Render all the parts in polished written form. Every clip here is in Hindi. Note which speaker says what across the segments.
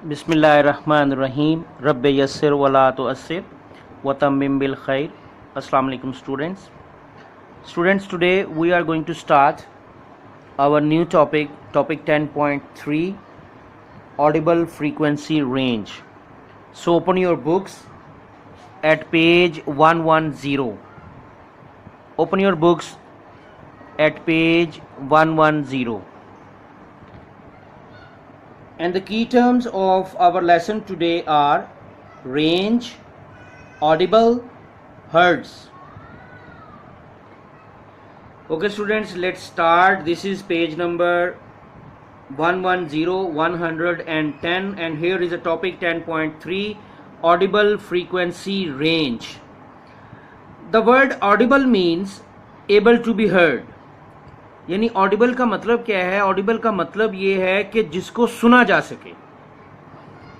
Speaker 1: बिस्मिल्लाहिर्रहमानिर्रहीम रब्बे यस्सिर वला तुअस्सिर व तम्मिम बिल खैर। अस्सलाम वालेकुम students, today we are going to start our new topic 10.3, audible frequency range. So open your books at page 110. Open your books at page 110. And the key terms of our lesson today are range, audible, hertz. Okay students, let's start. This is page number 110, and here is a topic 10.3, audible frequency range. The word audible means able to be heard. यानी ऑडिबल का मतलब क्या है? ऑडिबल का मतलब ये है कि जिसको सुना जा सके.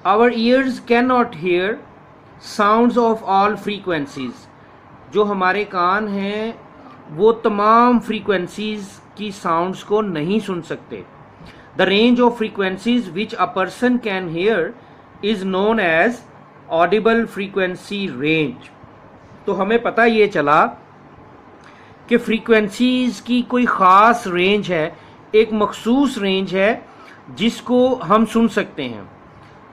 Speaker 1: Our ears can not hear sounds of all frequencies. जो हमारे कान हैं वो तमाम फ्रीक्वेंसीज की साउंड्स को नहीं सुन सकते. The range of frequencies which a person can hear is known as audible frequency range. तो हमें पता ये चला कि फ्रीक्वेंसीज की कोई ख़ास रेंज है, एक मखसूस रेंज है जिसको हम सुन सकते हैं.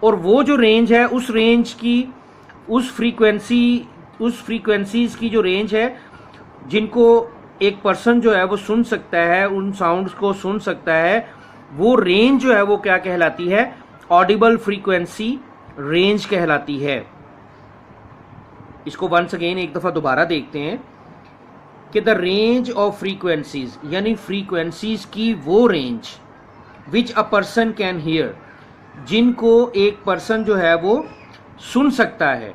Speaker 1: और वो जो रेंज है उस रेंज की उस फ्रीक्वेंसीज की जो रेंज है जिनको एक पर्सन जो है वो सुन सकता है, उन साउंड्स को सुन सकता है, वो रेंज जो है वो क्या कहलाती है? ऑडिबल फ्रीक्वेंसी रेंज कहलाती है. इसको वंस अगेन एक दफ़ा दोबारा देखते हैं कि द रेंज ऑफ फ्रीक्वेंसीज, यानी फ्रीक्वेंसीज की वो range which a person can here, जिनको एक पर्सन जो है वो सुन सकता है,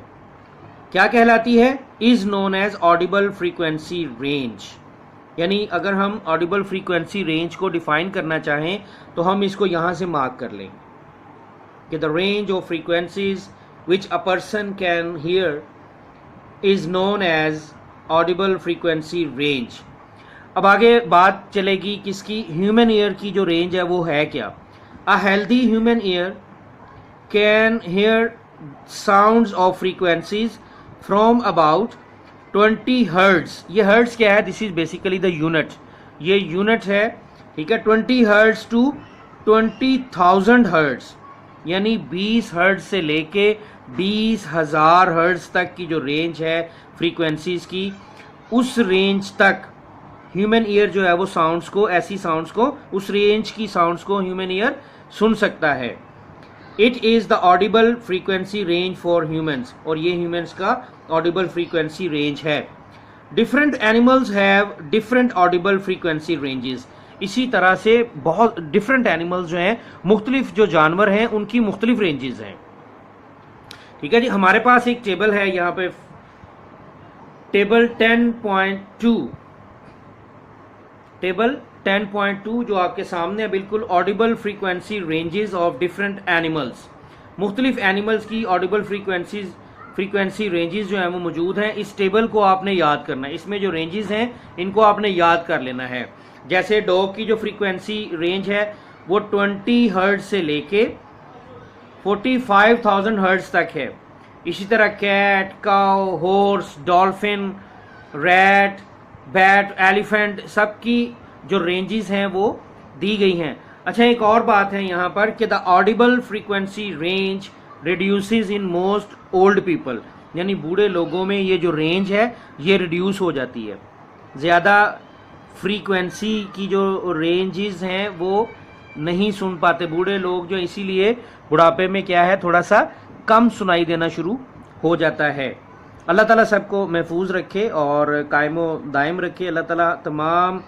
Speaker 1: क्या कहलाती है? Is known as audible frequency range. यानी अगर हम ऑडिबल फ्रीक्वेंसी रेंज को डिफाइन करना चाहें तो हम इसको यहां से मार्क कर लें कि the range of frequencies which a person can hear is known as audible frequency range. अब आगे बात चलेगी किसकी? ह्यूमन ईयर की जो रेंज है वो है क्या? अ healthy human ear can hear sounds of frequencies from about 20 hertz. ये हर्ट्ज क्या है? This is basically the unit. ये यूनिट है, ठीक है. 20 हर्ट्ज टू 20,000 हर्ट्ज, यानी 20 हर्ट्ज से लेके 20,000 हर्ट्ज तक की जो रेंज है फ्रीक्वेंसीज की, उस रेंज तक ह्यूमन ईयर जो है वो साउंड्स को, ऐसी साउंड्स को, उस रेंज की साउंड्स को ह्यूमन ईयर सुन सकता है. It is the Audible frequency range for humans, और ये ह्यूमंस का ऑडिबल फ्रीक्वेंसी रेंज है. Different animals have different Audible frequency ranges. इसी तरह से बहुत डिफरेंट एनिमल्स जो हैं, मुख्तलिफ जो जानवर हैं, उनकी मुख्तलिफ रेंजेस हैं. ठीक है जी. हमारे पास एक टेबल है यहाँ पे, टेबल 10.2 जो आपके सामने है बिल्कुल. Audible frequency ranges of different animals. मुख्तलिफ एनिमल्स की ऑडिबल फ्रीक्वेंसी रेंजेस जो हैं वो मौजूद हैं. इस टेबल को आपने याद करना है. इसमें जो रेंजेस हैं इनको आपने याद कर लेना है. जैसे डॉग की जो फ्रीक्वेंसी रेंज है वो 20 हर्ट्ज से लेके 45,000 हर्ट्ज तक है. इसी तरह cat, cow, horse, dolphin, rat, bat, elephant, सबकी जो रेंजेस हैं वो दी गई हैं. अच्छा, एक और बात है यहाँ पर कि the Audible frequency range reduces in most old people. यानी बूढ़े लोगों में ये जो रेंज है ये रिड्यूस हो जाती है. ज़्यादा फ्रीक्वेंसी की जो रेंजेस हैं वो नहीं सुन पाते बूढ़े लोग जो, इसीलिए बुढ़ापे में क्या है, थोड़ा सा कम सुनाई देना शुरू हो जाता है. अल्लाह ताला सबको महफूज रखे और कायमो दायम रखे. अल्लाह ताला तमाम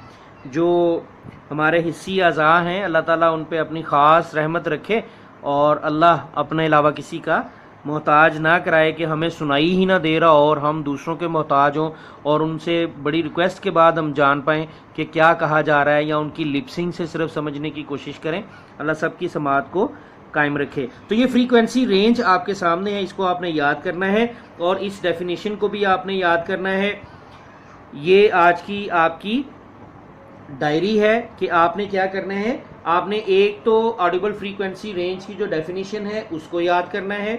Speaker 1: जो हमारे हिस्सी अज़ा हैं, अल्लाह ताला उन पे अपनी ख़ास रहमत रखे और अल्लाह अपने अलावा किसी का मोहताज ना कराए कि हमें सुनाई ही ना दे रहा और हम दूसरों के मोहताज हों और उनसे बड़ी रिक्वेस्ट के बाद हम जान पाएँ कि क्या कहा जा रहा है, या उनकी लिपसिंग से सिर्फ समझने की कोशिश करें. अल्लाह सबकी समात को कायम रखे. तो ये फ्रीक्वेंसी रेंज आपके सामने है, इसको आपने याद करना है और इस डेफिनेशन को भी आपने याद करना है. ये आज की आपकी डायरी है कि आपने क्या करना है, आपने एक तो ऑडिबल फ्रीक्वेंसी रेंज की जो डेफिनेशन है उसको याद करना है,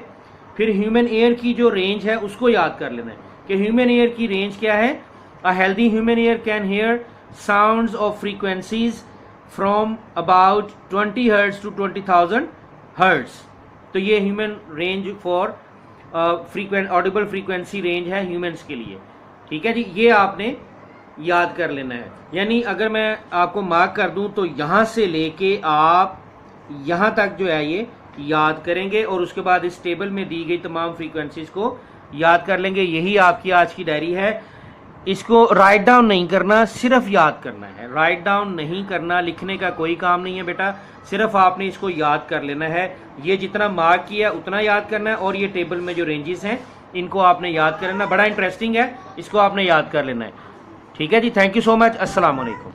Speaker 1: फिर ह्यूमन ईयर की जो रेंज है उसको याद कर लेना है कि ह्यूमन ईयर की रेंज क्या है। A healthy human ear can hear sounds of frequencies from about 20 hertz to 20,000 hertz. तो ये human range for audible frequency range है ह्यूमंस के लिए। ठीक है जी, ये आपने याद कर लेना है। यानी अगर मैं आपको मार्क कर दूं तो यहां से लेके आप यहां तक जो है ये याद करेंगे और उसके बाद इस टेबल में दी गई तमाम फ्रीक्वेंसीज को याद कर लेंगे। यही आपकी आज की डायरी है। इसको राइट डाउन नहीं करना, सिर्फ याद करना है। राइट डाउन नहीं करना, लिखने का कोई काम नहीं है बेटा, सिर्फ आपने इसको याद कर लेना है। ये जितना मार्क किया उतना याद करना है और ये टेबल में जो रेंजेस हैं इनको आपने याद कर लेना। बड़ा इंटरेस्टिंग है, इसको आपने याद कर लेना है। ठीक है जी, थैंक यू सो मच। अस्सलाम वालेकुम।